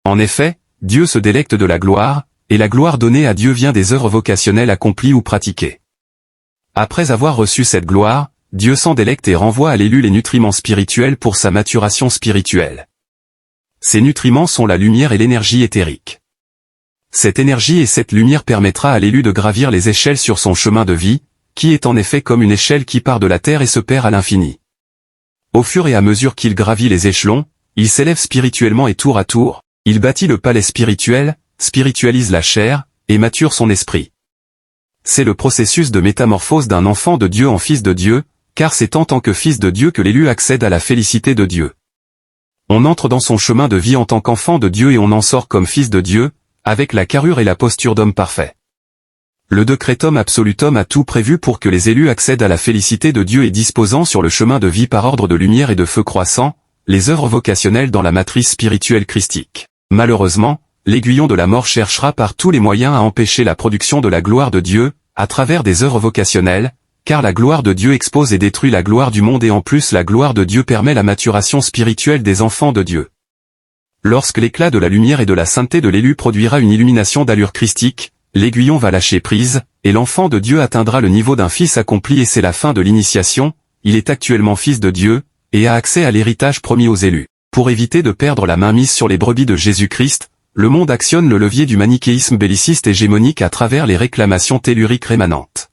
En effet, Dieu se délecte de la gloire, et la gloire donnée à Dieu vient des œuvres vocationnelles accomplies ou pratiquées. Après avoir reçu cette gloire, Dieu s'en délecte et renvoie à l'élu les nutriments spirituels pour sa maturation spirituelle. Ces nutriments sont la lumière et l'énergie éthérique. Cette énergie et cette lumière permettra à l'élu de gravir les échelles sur son chemin de vie, qui est en effet comme une échelle qui part de la terre et se perd à l'infini. Au fur et à mesure qu'il gravit les échelons, il s'élève spirituellement et tour à tour, il bâtit le palais spirituel, spiritualise la chair, et mature son esprit. C'est le processus de métamorphose d'un enfant de Dieu en fils de Dieu, car c'est en tant que fils de Dieu que l'élu accède à la félicité de Dieu. On entre dans son chemin de vie en tant qu'enfant de Dieu et on en sort comme fils de Dieu, avec la carrure et la posture d'homme parfait. Le Decretum Absolutum a tout prévu pour que les élus accèdent à la félicité de Dieu et disposant sur le chemin de vie par ordre de lumière et de feu croissant, les œuvres vocationnelles dans la matrice spirituelle christique. Malheureusement, l'aiguillon de la mort cherchera par tous les moyens à empêcher la production de la gloire de Dieu, à travers des œuvres vocationnelles, car la gloire de Dieu expose et détruit la gloire du monde et en plus la gloire de Dieu permet la maturation spirituelle des enfants de Dieu. Lorsque l'éclat de la lumière et de la sainteté de l'élu produira une illumination d'allure christique, l'aiguillon va lâcher prise, et l'enfant de Dieu atteindra le niveau d'un fils accompli et c'est la fin de l'initiation, il est actuellement fils de Dieu, et a accès à l'héritage promis aux élus. Pour éviter de perdre la mainmise sur les brebis de Jésus-Christ, le monde actionne le levier du manichéisme belliciste hégémonique à travers les réclamations telluriques rémanentes.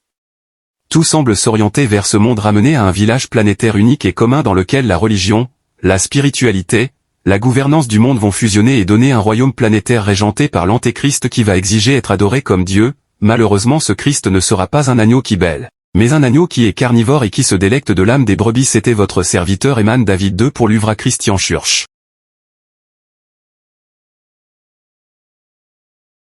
Tout semble s'orienter vers ce monde ramené à un village planétaire unique et commun dans lequel la religion, la spiritualité, la gouvernance du monde vont fusionner et donner un royaume planétaire régenté par l'antéchrist qui va exiger être adoré comme Dieu. Malheureusement ce Christ ne sera pas un agneau qui bêle, mais un agneau qui est carnivore et qui se délecte de l'âme des brebis. C'était votre serviteur Eman David II pour l'Uvra Christian Church.